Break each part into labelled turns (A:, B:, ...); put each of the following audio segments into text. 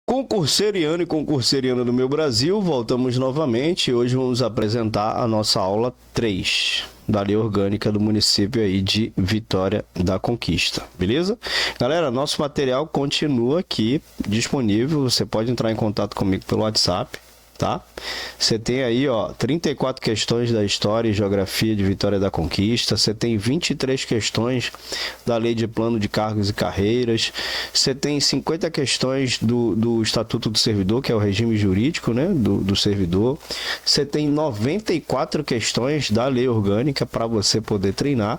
A: Concurseriano e concurseriana do meu Brasil, voltamos novamente. Hoje vamos apresentar a nossa aula 3 da Lei Orgânica do município aí de Vitória da Conquista, beleza? Galera, nosso material continua aqui disponível, você pode entrar em contato comigo pelo WhatsApp, tá? Você tem aí, ó, 34 questões da história e geografia de Vitória da Conquista, você tem 23 questões da Lei de Plano de Cargos e Carreiras, você tem 50 questões do Estatuto do Servidor, que é o regime jurídico, né, do servidor, você tem 94 questões da Lei Orgânica para você poder treinar,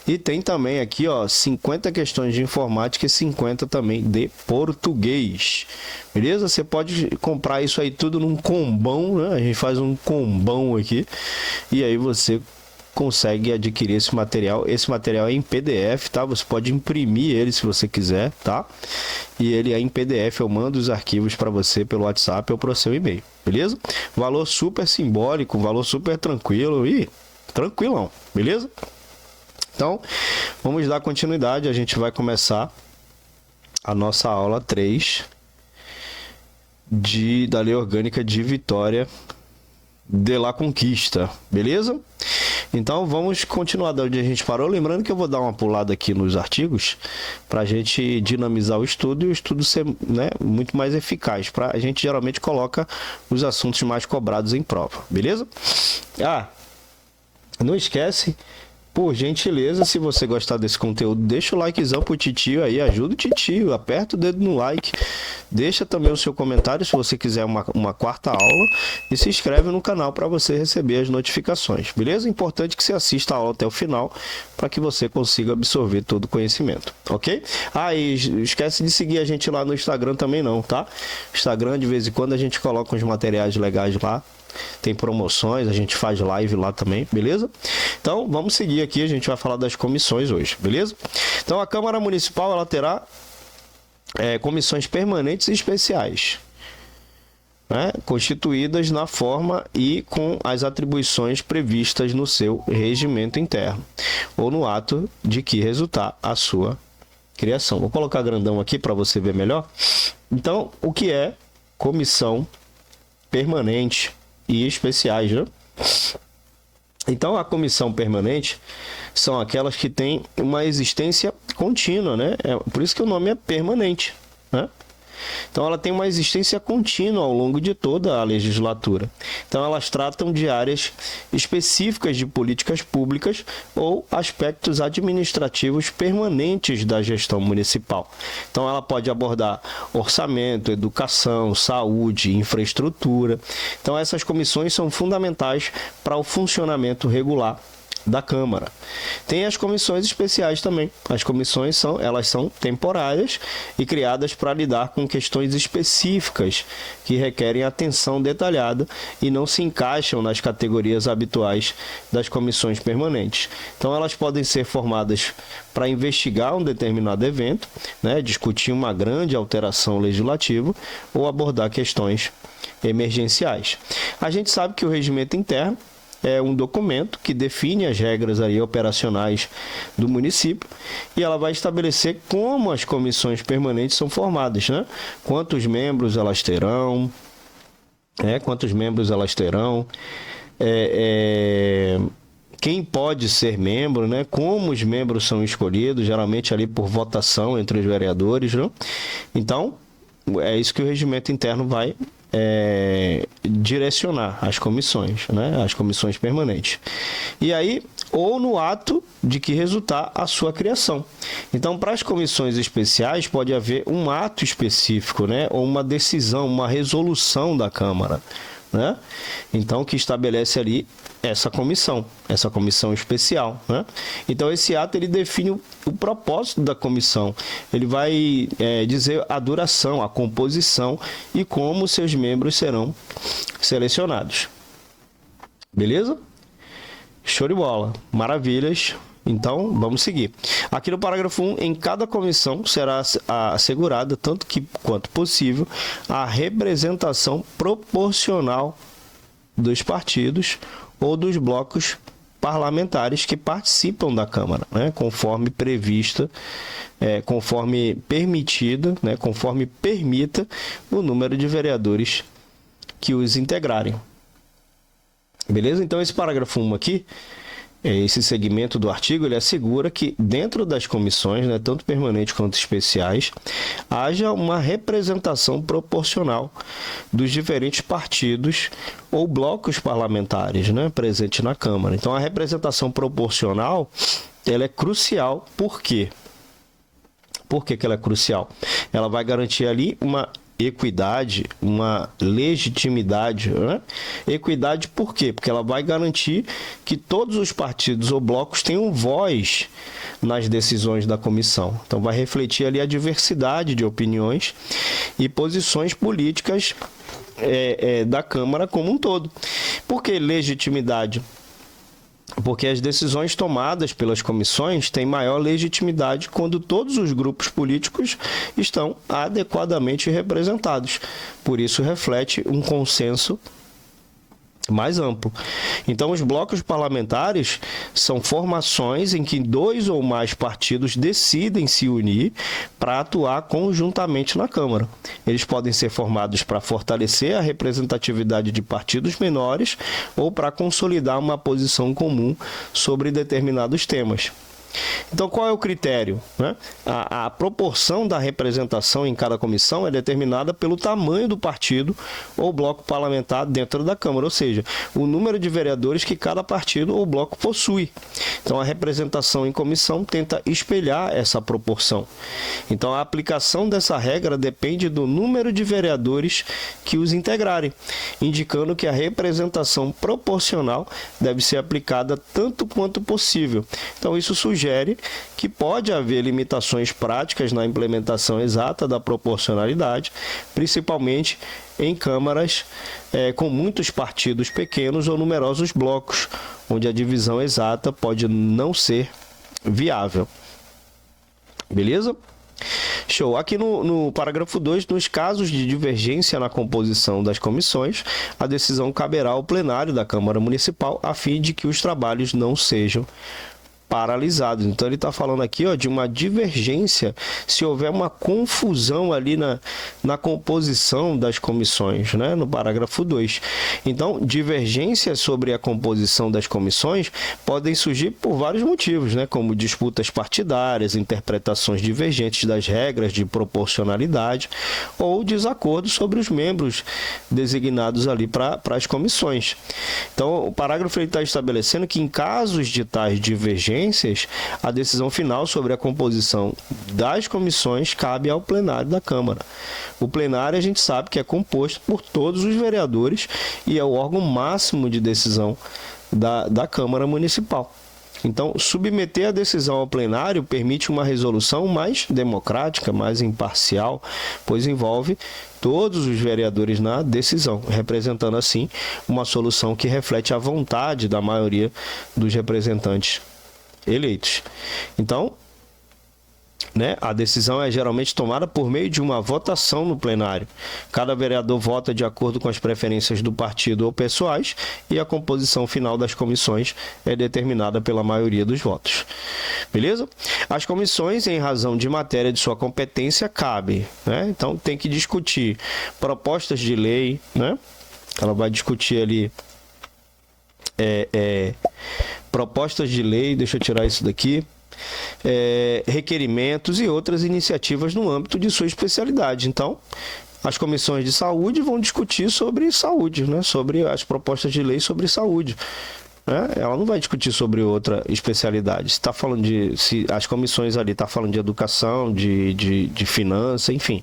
A: e tem também aqui, ó, 50 questões de informática e 50 também de português, beleza? Você pode comprar isso aí tudo num combão, né? A gente faz um combão aqui e aí você consegue adquirir esse material. Esse material é em PDF, tá? Você pode imprimir ele se você quiser, tá? E ele é em PDF, eu mando os arquivos para você pelo WhatsApp ou pro seu e-mail, beleza? Valor super simbólico, valor super tranquilo e tranquilão, beleza? Então, vamos dar continuidade, a gente vai começar a nossa aula 3 da Lei Orgânica de Vitória de la Conquista, beleza? Então vamos continuar da onde a gente parou, lembrando que eu vou dar uma pulada aqui nos artigos para a gente dinamizar o estudo e o estudo ser, né, muito mais eficaz. A gente geralmente coloca os assuntos mais cobrados em prova, beleza? Não esquece, por gentileza, se você gostar desse conteúdo, deixa o likezão pro titio aí, ajuda o titio, aperta o dedo no like, deixa também o seu comentário se você quiser uma quarta aula e se inscreve no canal para você receber as notificações, beleza? Importante que você assista a aula até o final para que você consiga absorver todo o conhecimento, ok? E esquece de seguir a gente lá no Instagram também não, tá? Instagram, de vez em quando a gente coloca uns materiais legais lá. Tem promoções, a gente faz live lá também, beleza? Então, vamos seguir aqui, a gente vai falar das comissões hoje, beleza? Então, a Câmara Municipal, ela terá comissões permanentes e especiais, né? Constituídas na forma e com as atribuições previstas no seu regimento interno, ou no ato de que resultar a sua criação. Vou colocar grandão aqui para você ver melhor. Então, o que é comissão permanente e especiais, né? Então, a comissão permanente são aquelas que têm uma existência contínua, né? Por isso que o nome é permanente, né? Então, ela tem uma existência contínua ao longo de toda a legislatura. Então, elas tratam de áreas específicas de políticas públicas ou aspectos administrativos permanentes da gestão municipal. Então, ela pode abordar orçamento, educação, saúde, infraestrutura. Então, essas comissões são fundamentais para o funcionamento regular da Câmara. Tem as comissões especiais também. As comissões elas são temporárias e criadas para lidar com questões específicas que requerem atenção detalhada e não se encaixam nas categorias habituais das comissões permanentes. Então, elas podem ser formadas para investigar um determinado evento, né, discutir uma grande alteração legislativa ou abordar questões emergenciais. A gente sabe que o regimento interno é um documento que define as regras aí operacionais do município e ela vai estabelecer como as comissões permanentes são formadas, né? Quantos membros elas terão, quem pode ser membro, né? Como os membros são escolhidos, geralmente ali por votação entre os vereadores, né? Então, é isso que o regimento interno vai direcionar as comissões, né? As comissões permanentes. E aí, ou no ato de que resultar a sua criação. Então, para as comissões especiais, pode haver um ato específico, né? Ou uma decisão, uma resolução da Câmara, né? Então, que estabelece ali essa comissão especial, né? Então, esse ato ele define o propósito da comissão, ele vai dizer a duração, a composição e como seus membros serão selecionados. Beleza? Show de bola, maravilhas. Então, vamos seguir. Aqui no parágrafo 1, em cada comissão será assegurada, tanto quanto possível, a representação proporcional dos partidos ou dos blocos parlamentares que participam da Câmara, né? Conforme prevista, conforme permitida, né? Conforme permita o número de vereadores que os integrarem. Beleza? Então, esse parágrafo 1 aqui, esse segmento do artigo, ele assegura que dentro das comissões, né, tanto permanentes quanto especiais, haja uma representação proporcional dos diferentes partidos ou blocos parlamentares, né, presentes na Câmara. Então, a representação proporcional, ela é crucial. Por quê? Por que ela é crucial? Ela vai garantir ali uma equidade, uma legitimidade, né? Equidade por quê? Porque ela vai garantir que todos os partidos ou blocos tenham voz nas decisões da comissão. Então vai refletir ali a diversidade de opiniões e posições políticas da Câmara como um todo. Por que legitimidade? Porque as decisões tomadas pelas comissões têm maior legitimidade quando todos os grupos políticos estão adequadamente representados. Por isso, reflete um consenso mais amplo. Então, os blocos parlamentares são formações em que 2 ou mais partidos decidem se unir para atuar conjuntamente na Câmara. Eles podem ser formados para fortalecer a representatividade de partidos menores ou para consolidar uma posição comum sobre determinados temas. Então, qual é o critério, né? A proporção da representação em cada comissão é determinada pelo tamanho do partido ou bloco parlamentar dentro da Câmara, ou seja, o número de vereadores que cada partido ou bloco possui. Então, a representação em comissão tenta espelhar essa proporção. Então, a aplicação dessa regra depende do número de vereadores que os integrarem, indicando que a representação proporcional deve ser aplicada tanto quanto possível. Então, isso sugere que pode haver limitações práticas na implementação exata da proporcionalidade, principalmente em câmaras com muitos partidos pequenos ou numerosos blocos, onde a divisão exata pode não ser viável. Beleza? Show. Aqui no parágrafo 2, nos casos de divergência na composição das comissões, a decisão caberá ao plenário da Câmara Municipal, a fim de que os trabalhos não sejam paralisados. Então ele está falando aqui, ó, de uma divergência se houver uma confusão ali na composição das comissões, né? No parágrafo 2. Então, divergências sobre a composição das comissões podem surgir por vários motivos, né? Como disputas partidárias, interpretações divergentes das regras de proporcionalidade ou desacordo sobre os membros designados ali para as comissões. Então, o parágrafo está estabelecendo que em casos de tais divergências, a decisão final sobre a composição das comissões cabe ao plenário da Câmara. O plenário a gente sabe que é composto por todos os vereadores e é o órgão máximo de decisão da Câmara Municipal. Então, submeter a decisão ao plenário permite uma resolução mais democrática, mais imparcial, pois envolve todos os vereadores na decisão, representando assim uma solução que reflete a vontade da maioria dos representantes eleitos. Então, né, a decisão é geralmente tomada por meio de uma votação no plenário. Cada vereador vota de acordo com as preferências do partido ou pessoais e a composição final das comissões é determinada pela maioria dos votos. Beleza? As comissões, em razão de matéria de sua competência, cabem, né? Então, tem que discutir propostas de lei, né? Ela vai discutir ali propostas de lei, deixa eu tirar isso daqui, requerimentos e outras iniciativas no âmbito de sua especialidade. Então, as comissões de saúde vão discutir sobre saúde, né? Sobre as propostas de lei sobre saúde. Ela não vai discutir sobre outra especialidade. Se está falando se as comissões ali estão falando de educação, de finança, enfim,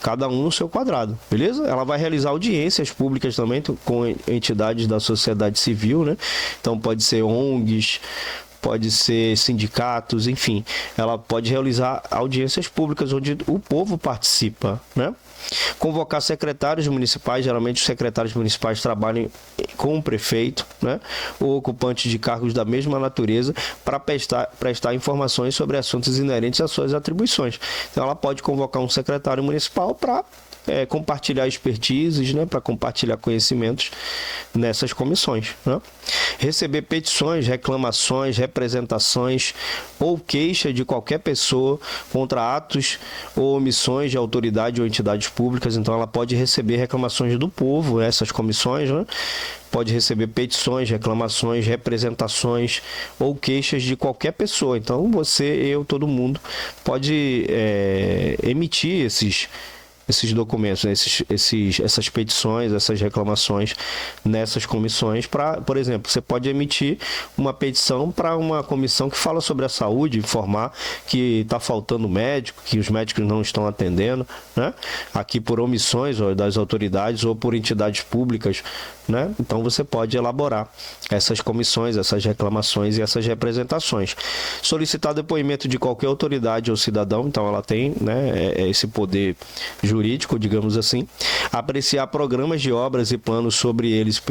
A: cada um no seu quadrado, beleza? Ela vai realizar audiências públicas também com entidades da sociedade civil, né? Então pode ser ONGs, pode ser sindicatos, enfim. Ela pode realizar audiências públicas onde o povo participa, né? Convocar secretários municipais, geralmente os secretários municipais trabalham com o prefeito, né, ou ocupantes de cargos da mesma natureza, para prestar informações sobre assuntos inerentes às suas atribuições. Então ela pode convocar um secretário municipal para compartilhar expertises, né, para compartilhar conhecimentos nessas comissões, né? Receber petições, reclamações, representações ou queixa de qualquer pessoa contra atos ou omissões de autoridade ou entidades públicas. Então ela pode receber reclamações do povo, essas comissões, né? Pode receber petições, reclamações, representações ou queixas de qualquer pessoa. Então você, eu, todo mundo pode emitir esses documentos, né? essas petições, essas reclamações nessas comissões. Por exemplo, você pode emitir uma petição para uma comissão que fala sobre a saúde, informar que está faltando médico, que os médicos não estão atendendo, né? Aqui por omissões das autoridades ou por entidades públicas, né? Então você pode elaborar essas comissões, essas reclamações e essas representações. Solicitar depoimento de qualquer autoridade ou cidadão, então ela tem, né, esse poder jurídico, digamos assim. Apreciar programas de obras e planos sobre eles,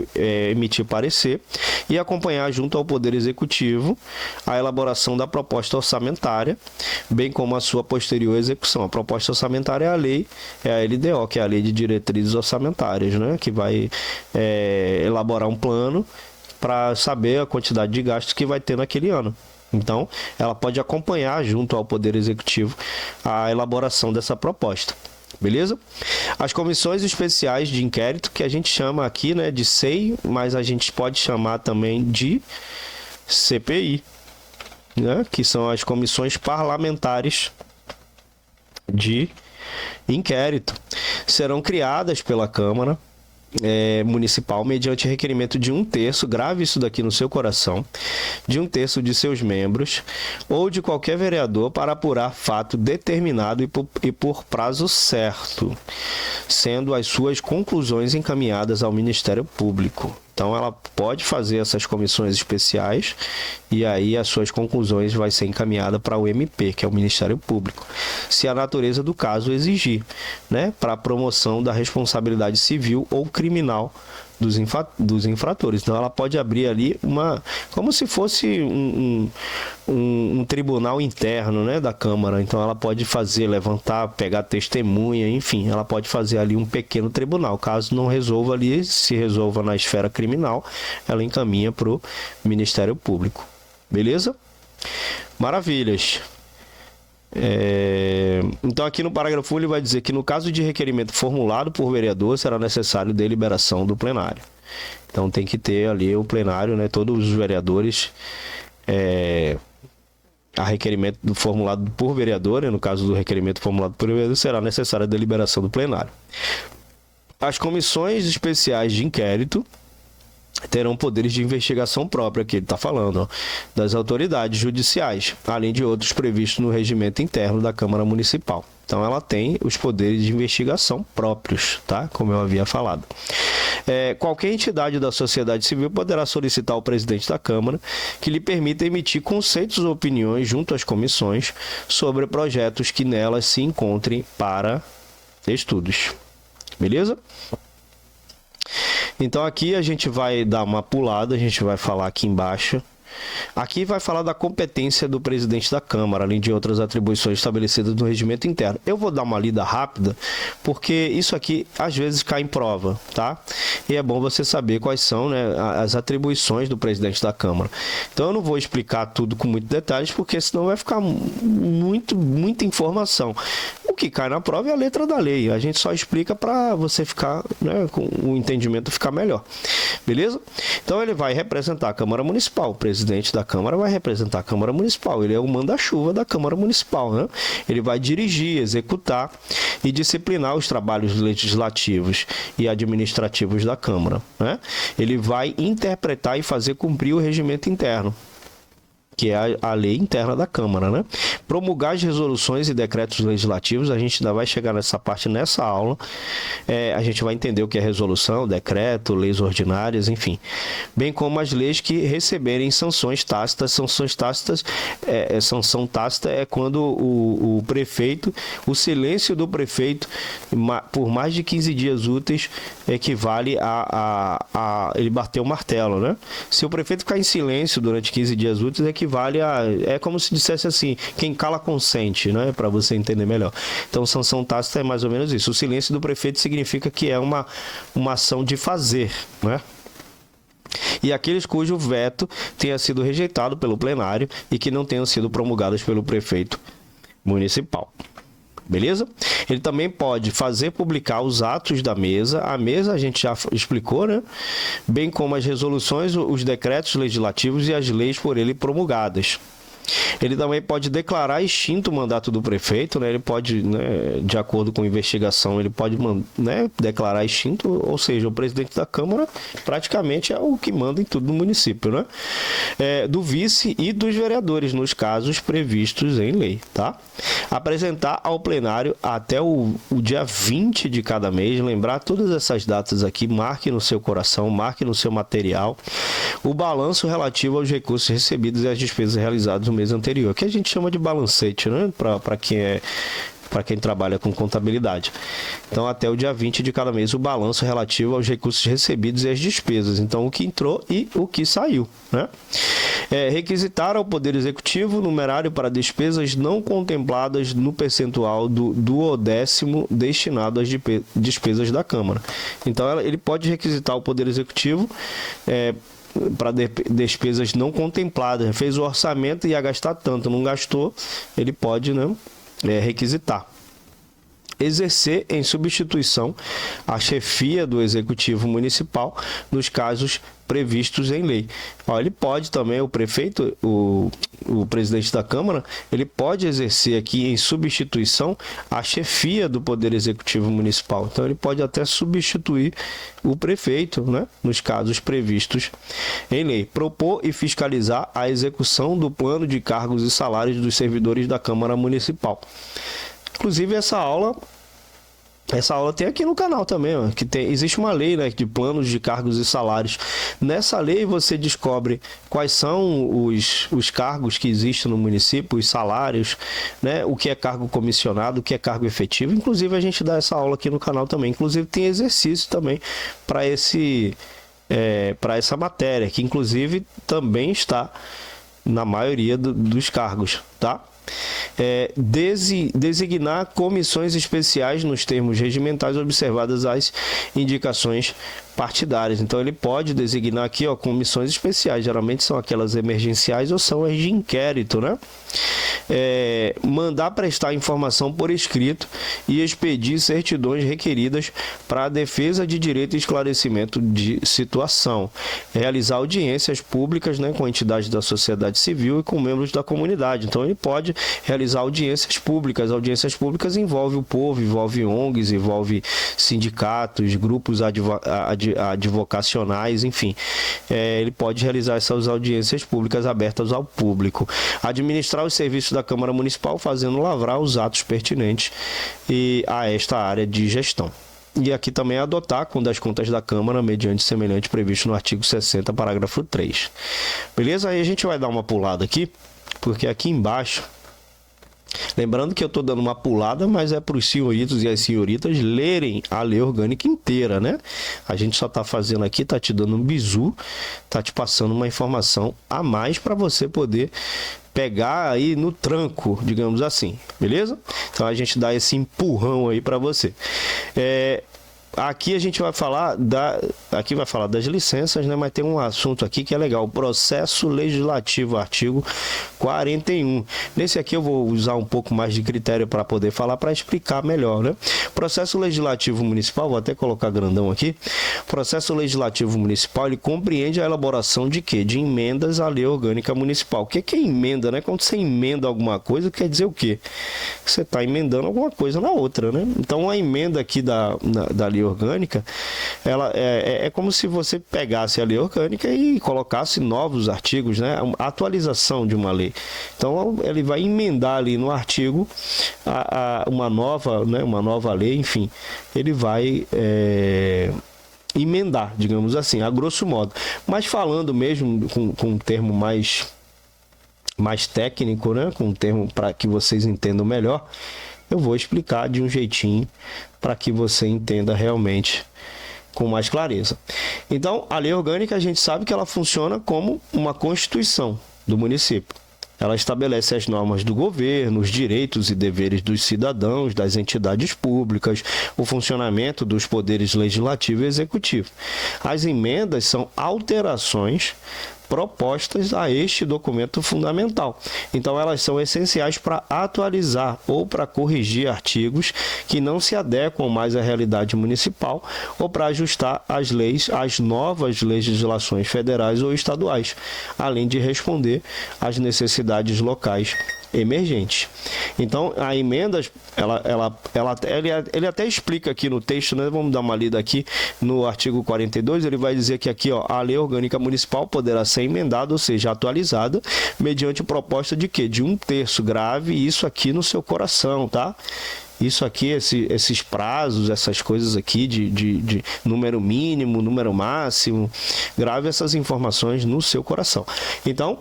A: emitir parecer e acompanhar junto ao Poder Executivo a elaboração da proposta orçamentária, bem como a sua posterior execução. A proposta orçamentária é a lei, é a LDO, que é a Lei de Diretrizes Orçamentárias, né, que vai elaborar um plano para saber a quantidade de gastos que vai ter naquele ano. Então, ela pode acompanhar junto ao Poder Executivo a elaboração dessa proposta. Beleza? As comissões especiais de inquérito, que a gente chama aqui, né, de SEI, mas a gente pode chamar também de CPI, né, que são as comissões parlamentares de inquérito. Serão criadas pela Câmara Municipal mediante requerimento de 1/3, grave isso daqui no seu coração, de 1/3 de seus membros ou de qualquer vereador para apurar fato determinado e por prazo certo, sendo as suas conclusões encaminhadas ao Ministério Público. Então ela pode fazer essas comissões especiais e aí as suas conclusões vai ser encaminhada para o MP, que é o Ministério Público, se a natureza do caso exigir, né, para a promoção da responsabilidade civil ou criminal dos infratores. Então ela pode abrir ali como se fosse um tribunal interno, né, da Câmara. Então ela pode levantar, pegar testemunha, enfim, ela pode fazer ali um pequeno tribunal. Caso não resolva ali, se resolva na esfera criminal, ela encaminha para o Ministério Público. Beleza? Maravilhas. Então aqui no parágrafo ele vai dizer que no caso de requerimento formulado por vereador será necessário deliberação do plenário. Então tem que ter ali o plenário, né, todos os vereadores, a requerimento formulado por vereador, né, no caso do requerimento formulado por vereador será necessária a deliberação do plenário. As comissões especiais de inquérito terão poderes de investigação própria, que ele está falando, das autoridades judiciais, além de outros previstos no regimento interno da Câmara Municipal. Então ela tem os poderes de investigação próprios, tá? Como eu havia falado. Qualquer entidade da sociedade civil poderá solicitar ao presidente da Câmara que lhe permita emitir conceitos ou opiniões junto às comissões sobre projetos que nelas se encontrem para estudos. Beleza? Então aqui a gente vai dar uma pulada, a gente vai falar aqui embaixo. Aqui vai falar da competência do presidente da Câmara, além de outras atribuições estabelecidas no regimento interno. Eu vou dar uma lida rápida, porque isso aqui às vezes cai em prova, tá? E é bom você saber quais são, né, as atribuições do presidente da Câmara. Então eu não vou explicar tudo com muitos detalhes, porque senão vai ficar muita informação. O que cai na prova é a letra da lei. A gente só explica para você ficar, né, com o entendimento ficar melhor. Beleza? Então ele vai representar a Câmara Municipal. O presidente da Câmara vai representar a Câmara Municipal. Ele é o manda-chuva da Câmara Municipal, né? Ele vai dirigir, executar e disciplinar os trabalhos legislativos e administrativos da Câmara, né? Ele vai interpretar e fazer cumprir o regimento interno. que é a lei interna da Câmara, né? Promulgar as resoluções e decretos legislativos, a gente ainda vai chegar nessa parte nessa aula, a gente vai entender o que é resolução, decreto, leis ordinárias, enfim. Bem como as leis que receberem sanções tácitas. Sanções tácitas, sanção tácita é quando o prefeito, o silêncio do prefeito por mais de 15 dias úteis equivale a ele bater o martelo, né? Se o prefeito ficar em silêncio durante 15 dias úteis, equivale a... É como se dissesse assim, quem cala consente, né? Para você entender melhor. Então, sanção tácita é mais ou menos isso. O silêncio do prefeito significa que é uma ação de fazer, né? E aqueles cujo veto tenha sido rejeitado pelo plenário e que não tenham sido promulgados pelo prefeito municipal. Beleza? Ele também pode fazer publicar os atos da mesa. A mesa a gente já explicou, né? Bem como as resoluções, os decretos legislativos e as leis por ele promulgadas. Ele também pode declarar extinto o mandato do prefeito, né? Ele pode, né, de acordo com a investigação, ele pode, né, declarar extinto, ou seja, o presidente da Câmara praticamente é o que manda em tudo no município, né? Do vice e dos vereadores, nos casos previstos em lei, tá? Apresentar ao plenário até o dia 20 de cada mês, lembrar todas essas datas aqui, marque no seu coração, marque no seu material, o balanço relativo aos recursos recebidos e às despesas realizadas no mês anterior, que a gente chama de balancete, né? Para quem trabalha com contabilidade. Então, até o dia 20 de cada mês, o balanço relativo aos recursos recebidos e às despesas. Então, o que entrou e o que saiu, né? Requisitar ao Poder Executivo numerário para despesas não contempladas no percentual do 10º destinado às despesas da Câmara. Então, ele pode requisitar ao Poder Executivo para despesas não contempladas. Fez o orçamento e ia gastar tanto, não gastou, ele pode, né, requisitar. Exercer em substituição a chefia do Executivo Municipal nos casos previstos em lei. Ele pode também, o prefeito, o presidente da Câmara, ele pode exercer aqui em substituição a chefia do Poder Executivo Municipal. Então, ele pode até substituir o prefeito, né, nos casos previstos em lei. Propor e fiscalizar a execução do plano de cargos e salários dos servidores da Câmara Municipal. Inclusive, essa aula tem aqui no canal também, ó, que existe uma lei, né, de planos de cargos e salários. Nessa lei você descobre quais são os cargos que existem no município, os salários, né, o que é cargo comissionado, o que é cargo efetivo. Inclusive, a gente dá essa aula aqui no canal também. Inclusive, tem exercício também para essa matéria, que inclusive também está na maioria dos cargos, tá? Designar comissões especiais nos termos regimentais, observadas as indicações partidárias. Então, ele pode designar aqui, ó, comissões especiais. Geralmente são aquelas emergenciais ou são as de inquérito, né? Mandar prestar informação por escrito e expedir certidões requeridas para a defesa de direito e esclarecimento de situação. Realizar audiências públicas, né, com entidades da sociedade civil e com membros da comunidade. Então, ele pode realizar audiências públicas. Audiências públicas envolve o povo, envolve ONGs, envolve sindicatos, grupos advocacionais, enfim. Ele pode realizar essas audiências públicas abertas ao público. Administrar os serviços da Câmara Municipal, fazendo lavrar os atos pertinentes a esta área de gestão. E aqui também adotar quando as contas da Câmara, mediante semelhante previsto no artigo 60, parágrafo 3. Beleza? Aí a gente vai dar uma pulada aqui, porque aqui embaixo, lembrando que eu estou dando uma pulada, mas é para os senhoritos e as senhoritas lerem a lei orgânica inteira, né? A gente só está fazendo aqui, está te dando um bizu, está te passando uma informação a mais para você poder pegar aí no tranco, digamos assim, beleza? Então a gente dá esse empurrão aí para você. Aqui a gente vai falar das licenças, né? Mas tem um assunto aqui que é legal, o processo legislativo, artigo 41. Nesse aqui eu vou usar um pouco mais de critério para poder falar, para explicar melhor, né? Processo legislativo municipal, vou até colocar grandão aqui. Processo legislativo municipal, ele compreende a elaboração de quê? De emendas à lei orgânica municipal. O que é emenda, né? Quando você emenda alguma coisa, quer dizer o quê? Você está emendando alguma coisa na outra, né? Então, a emenda aqui da lei lei orgânica, ela é como se você pegasse a lei orgânica e colocasse novos artigos, né? A atualização de uma lei. Então, ele vai emendar ali no artigo uma nova lei, enfim, ele vai emendar, digamos assim, a grosso modo. Mas falando mesmo com um termo mais técnico, né? Com um termo para que vocês entendam melhor, eu vou explicar de um jeitinho para que você entenda realmente com mais clareza. Então, a lei orgânica, a gente sabe que ela funciona como uma constituição do município. Ela estabelece as normas do governo, os direitos e deveres dos cidadãos, das entidades públicas, o funcionamento dos poderes legislativo e executivo. As emendas são alterações propostas a este documento fundamental. Então, elas são essenciais para atualizar ou para corrigir artigos que não se adequam mais à realidade municipal ou para ajustar as leis às novas legislações federais ou estaduais, além de responder às necessidades locais emergentes. Então, a emenda, ele até explica aqui no texto, né? Vamos dar uma lida aqui no artigo 42, ele vai dizer que aqui, ó, a lei orgânica municipal poderá ser emendada, ou seja, atualizada, mediante proposta de quê? De 1/3. Grave isso aqui no seu coração, tá? Isso aqui, esses prazos, essas coisas aqui de número mínimo, número máximo, grave essas informações no seu coração. Então,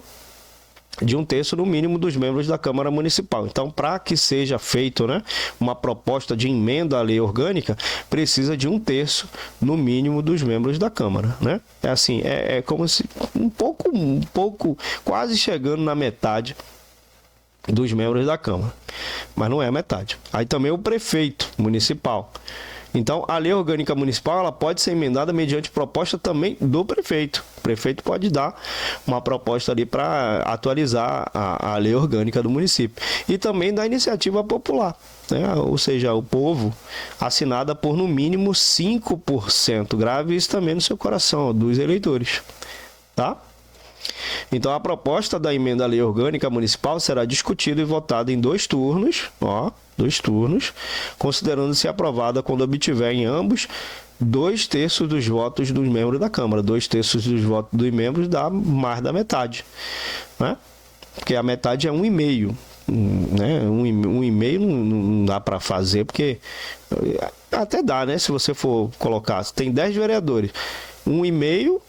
A: de 1/3 no mínimo dos membros da Câmara Municipal. Então, para que seja feito, né, uma proposta de emenda à lei orgânica, precisa de 1/3 no mínimo dos membros da Câmara, né? É assim, é como se um pouco, quase chegando na metade dos membros da Câmara, mas não é a metade. Aí também o prefeito municipal. Então, a lei orgânica municipal ela pode ser emendada mediante proposta também do prefeito. O prefeito pode dar uma proposta ali para atualizar a lei orgânica do município. E também da iniciativa popular, né? Ou seja, o povo, assinada por no mínimo 5%. Grave isso também no seu coração, dos eleitores, tá? Então, a proposta da emenda à lei orgânica municipal será discutida e votada em 2 turnos, ó, 2 turnos, considerando-se aprovada quando obtiver em ambos 2/3 dos votos dos membros da Câmara. 2/3 dos votos dos membros dá mais da metade, né? Porque a metade é 1,5, né? 1,5 não dá para fazer, porque até dá, né? Se você for colocar, tem 10 vereadores, 1,5,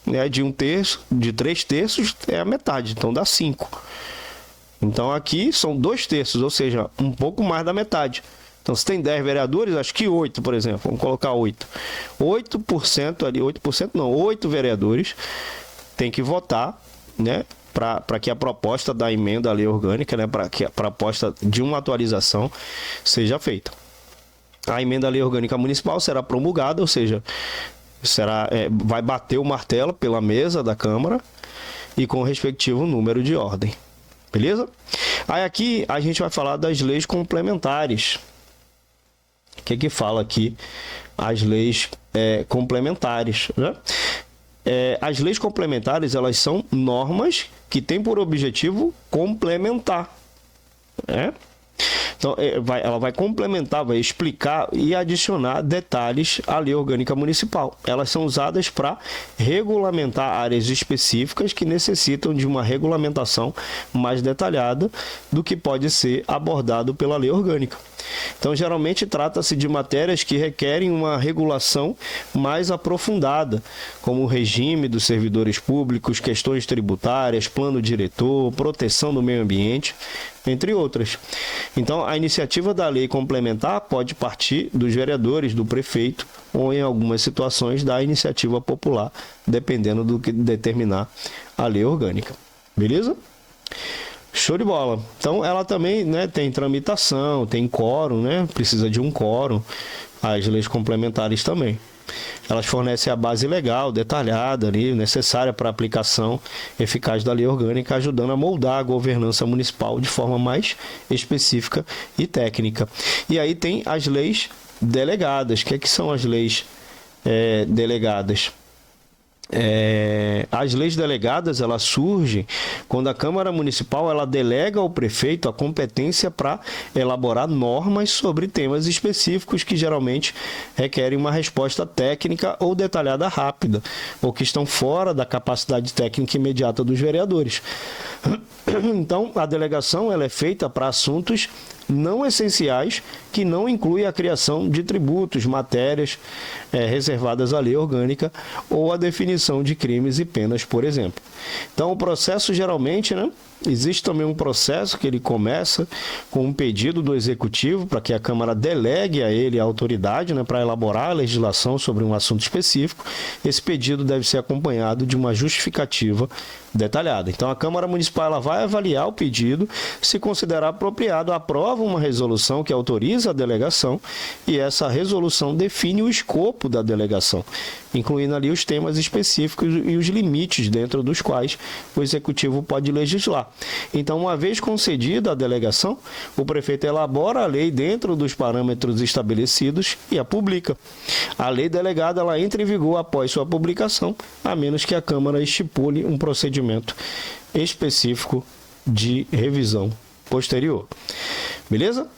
A: né, de 1/3, de 3/3 é a metade, então dá 5. Então aqui são 2/3, ou seja, um pouco mais da metade. Então se tem 10 vereadores, acho que 8, por exemplo, vamos colocar 8. 8% ali, 8% não, 8 vereadores tem que votar, né, para que a proposta da emenda à lei orgânica, né, para que a proposta de uma atualização seja feita. A emenda à lei orgânica municipal será promulgada, ou seja, vai bater o martelo pela mesa da Câmara e com o respectivo número de ordem. Beleza? Aí aqui a gente vai falar das leis complementares. O que fala aqui as leis complementares, né? As leis complementares, elas são normas que têm por objetivo complementar, né? Então, ela vai complementar, vai explicar e adicionar detalhes à lei orgânica municipal. Elas são usadas para regulamentar áreas específicas que necessitam de uma regulamentação mais detalhada do que pode ser abordado pela lei orgânica. Então, geralmente trata-se de matérias que requerem uma regulação mais aprofundada, como o regime dos servidores públicos, questões tributárias, plano diretor, proteção do meio ambiente, entre outras. Então, a iniciativa da lei complementar pode partir dos vereadores, do prefeito, ou em algumas situações da iniciativa popular, dependendo do que determinar a lei orgânica. Beleza? Show de bola. Então, ela também, né, tem tramitação, tem quórum, né? Precisa de um quórum. As leis complementares também. Elas fornecem a base legal, detalhada, ali, necessária para a aplicação eficaz da lei orgânica, ajudando a moldar a governança municipal de forma mais específica e técnica. E aí tem as leis delegadas. O que são as leis delegadas? As leis delegadas, elas surgem quando a Câmara Municipal ela delega ao prefeito a competência para elaborar normas sobre temas específicos que geralmente requerem uma resposta técnica ou detalhada rápida, ou que estão fora da capacidade técnica imediata dos vereadores. Então, a delegação ela é feita para assuntos não essenciais, que não inclui a criação de tributos, matérias reservadas à lei orgânica ou a definição de crimes e penas, por exemplo. Então, o processo geralmente, existe também um processo que ele começa com um pedido do Executivo para que a Câmara delegue a ele a autoridade para elaborar a legislação sobre um assunto específico. Esse pedido deve ser acompanhado de uma justificativa detalhada. Então, a Câmara Municipal ela vai avaliar o pedido, se considerar apropriado, aprova uma resolução que autoriza a delegação e essa resolução define o escopo da delegação, incluindo ali os temas específicos e os limites dentro dos quais o Executivo pode legislar. Então, uma vez concedida a delegação, o prefeito elabora a lei dentro dos parâmetros estabelecidos e a publica. A lei delegada ela entra em vigor após sua publicação, a menos que a Câmara estipule um procedimento específico de revisão posterior. Beleza?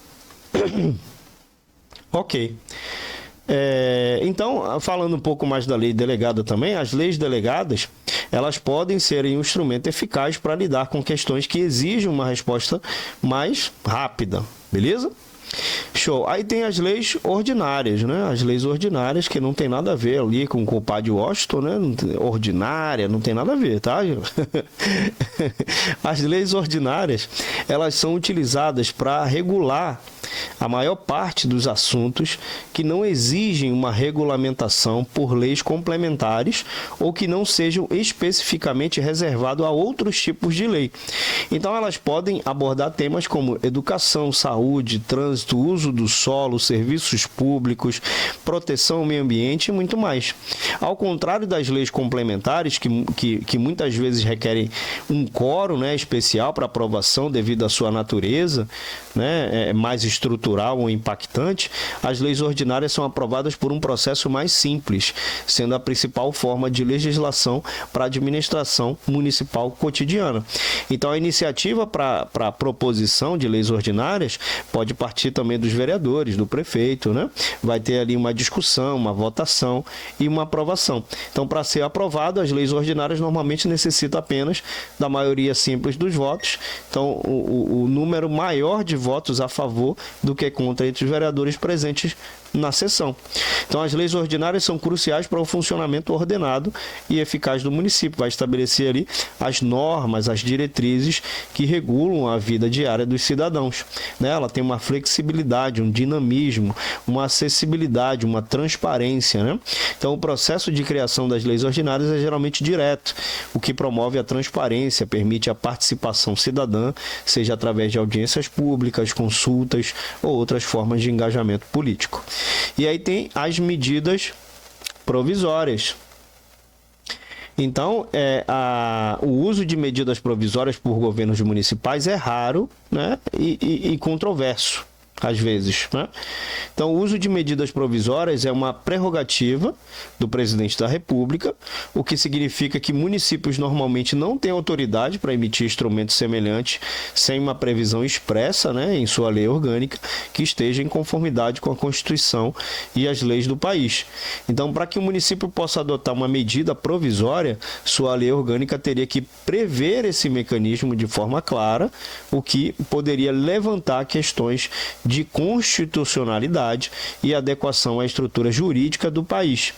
A: Ok. Então, falando um pouco mais da lei delegada também, as leis delegadas, elas podem ser um instrumento eficaz para lidar com questões que exigem uma resposta mais rápida, beleza? Show. Aí tem as leis ordinárias, As leis ordinárias que não tem nada a ver ali com o compadre Washington, Ordinária, não tem nada a ver, tá? As leis ordinárias, elas são utilizadas para regular a maior parte dos assuntos que não exigem uma regulamentação por leis complementares ou que não sejam especificamente reservados a outros tipos de lei. Então, elas podem abordar temas como educação, saúde, trânsito, uso do solo, serviços públicos, proteção ao meio ambiente e muito mais. Ao contrário das leis complementares, que muitas vezes requerem um quórum especial para aprovação devido à sua natureza, mais estrutural ou impactante, as leis ordinárias são aprovadas por um processo mais simples, sendo a principal forma de legislação para a administração municipal cotidiana. Então, a iniciativa para a proposição de leis ordinárias pode partir também dos vereadores, do prefeito, Vai ter ali uma discussão, uma votação e uma aprovação. Então, para ser aprovado, as leis ordinárias normalmente necessitam apenas da maioria simples dos votos. Então, o número maior de votos a favor do que contra entre os vereadores presentes na sessão. Então, as leis ordinárias são cruciais para o funcionamento ordenado e eficaz do município. Vai estabelecer ali as normas, as diretrizes que regulam a vida diária dos cidadãos. Ela tem uma flexibilidade, um dinamismo, uma acessibilidade, uma transparência. Então, o processo de criação das leis ordinárias é geralmente direto, o que promove a transparência, permite a participação cidadã, seja através de audiências públicas, consultas ou outras formas de engajamento político. E aí tem as medidas provisórias. Então, o uso de medidas provisórias por governos municipais é raro e controverso, às vezes. Então, o uso de medidas provisórias é uma prerrogativa do presidente da República, o que significa que municípios normalmente não têm autoridade para emitir instrumentos semelhantes sem uma previsão expressa em sua lei orgânica que esteja em conformidade com a Constituição e as leis do país. Então, para que o município possa adotar uma medida provisória, sua lei orgânica teria que prever esse mecanismo de forma clara, o que poderia levantar questões de constitucionalidade e adequação à estrutura jurídica do país.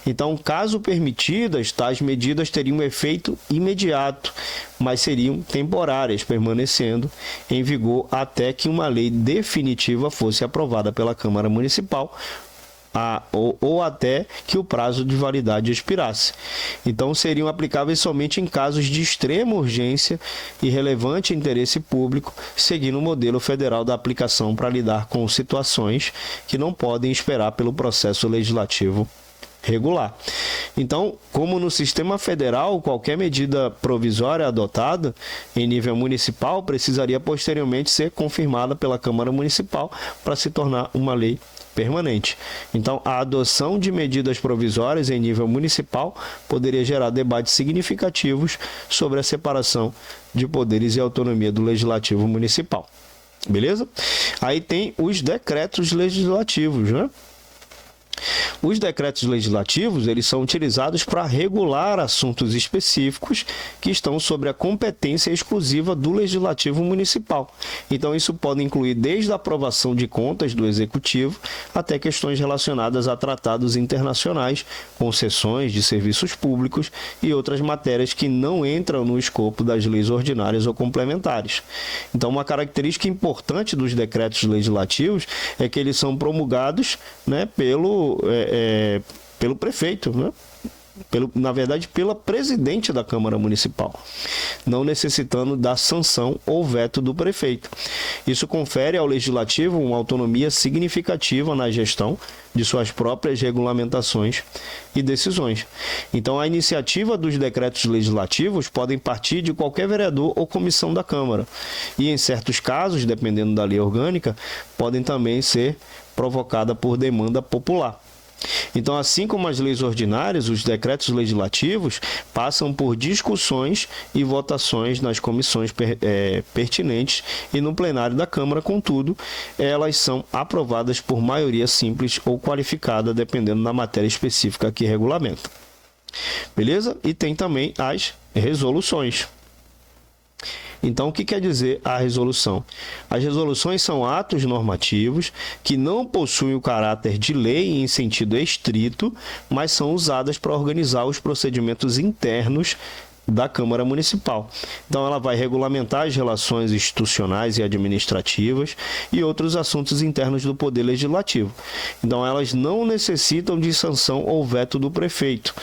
A: Então, caso permitidas, tais medidas teriam efeito imediato, mas seriam temporárias, permanecendo em vigor até que uma lei definitiva fosse aprovada pela Câmara Municipal, ou até que o prazo de validade expirasse. Então, seriam aplicáveis somente em casos de extrema urgência e relevante interesse público, seguindo o modelo federal da aplicação para lidar com situações que não podem esperar pelo processo legislativo regular. Então, como no sistema federal, qualquer medida provisória adotada em nível municipal precisaria posteriormente ser confirmada pela Câmara Municipal para se tornar uma lei permanente. Então, a adoção de medidas provisórias em nível municipal poderia gerar debates significativos sobre a separação de poderes e autonomia do Legislativo Municipal. Beleza? Aí tem os decretos legislativos, né? Os decretos legislativos, eles são utilizados para regular assuntos específicos que estão sobre a competência exclusiva do Legislativo Municipal. Então, isso pode incluir desde a aprovação de contas do Executivo até questões relacionadas a tratados internacionais, concessões de serviços públicos e outras matérias que não entram no escopo das leis ordinárias ou complementares. Então, uma característica importante dos decretos legislativos é que eles são promulgados, né, pelo prefeito, né? Na verdade, pela presidente da Câmara Municipal, não necessitando da sanção ou veto do prefeito. Isso confere ao Legislativo uma autonomia significativa na gestão de suas próprias regulamentações e decisões. Então, a iniciativa dos decretos legislativos podem partir de qualquer vereador ou comissão da Câmara e, em certos casos, dependendo da lei orgânica, podem também ser provocada por demanda popular. Então, assim como as leis ordinárias, os decretos legislativos passam por discussões e votações nas comissões pertinentes e no plenário da Câmara. Contudo, elas são aprovadas por maioria simples ou qualificada, dependendo da matéria específica que regulamenta. Beleza? E tem também as resoluções. Então, o que quer dizer a resolução? As resoluções são atos normativos que não possuem o caráter de lei em sentido estrito, mas são usadas para organizar os procedimentos internos da Câmara Municipal. Então, ela vai regulamentar as relações institucionais e administrativas e outros assuntos internos do Poder Legislativo. Então, elas não necessitam de sanção ou veto do prefeito.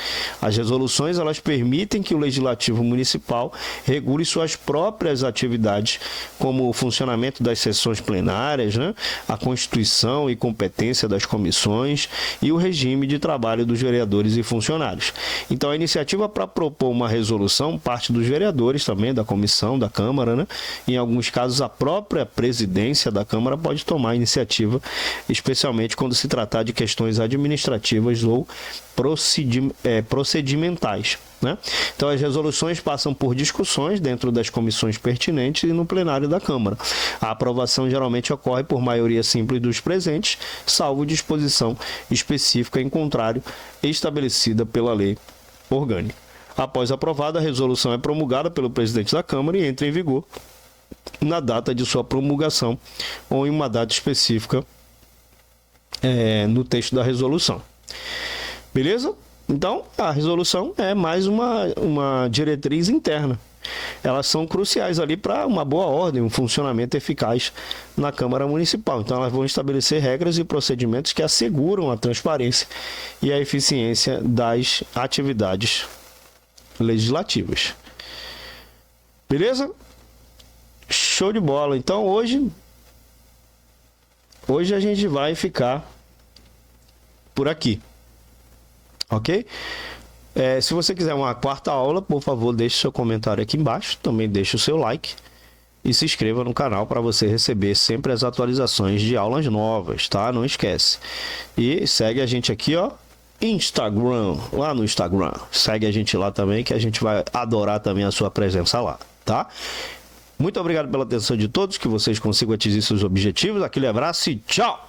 A: As resoluções, elas permitem que o Legislativo Municipal regule suas próprias atividades, como o funcionamento das sessões plenárias, né? A constituição e competência das comissões e o regime de trabalho dos vereadores e funcionários. Então, a iniciativa para propor uma resolução parte dos vereadores também, da comissão, da Câmara, né? Em alguns casos, a própria presidência da Câmara pode tomar a iniciativa, especialmente quando se tratar de questões administrativas ou procedimentais, né? Então, as resoluções passam por discussões dentro das comissões pertinentes e no plenário da Câmara. A aprovação geralmente ocorre por maioria simples dos presentes, salvo disposição específica em contrário estabelecida pela lei orgânica. Após aprovada, a resolução é promulgada pelo presidente da Câmara e entra em vigor na data de sua promulgação ou em uma data específica no texto da resolução. Beleza? Então, a resolução é mais uma diretriz interna. Elas são cruciais ali para uma boa ordem, um funcionamento eficaz na Câmara Municipal. Então, elas vão estabelecer regras e procedimentos que asseguram a transparência e a eficiência das atividades legislativas. Beleza? Show de bola. Então, hoje a gente vai ficar por aqui. Ok? Se você quiser uma quarta aula, por favor, deixe seu comentário aqui embaixo. Também deixe o seu like e se inscreva no canal para você receber sempre as atualizações de aulas novas, tá? Não esquece. E segue a gente aqui, ó, Instagram, lá no Instagram. Segue a gente lá também, que a gente vai adorar também a sua presença lá, tá? Muito obrigado pela atenção de todos, que vocês consigam atingir seus objetivos. Aquele abraço e tchau!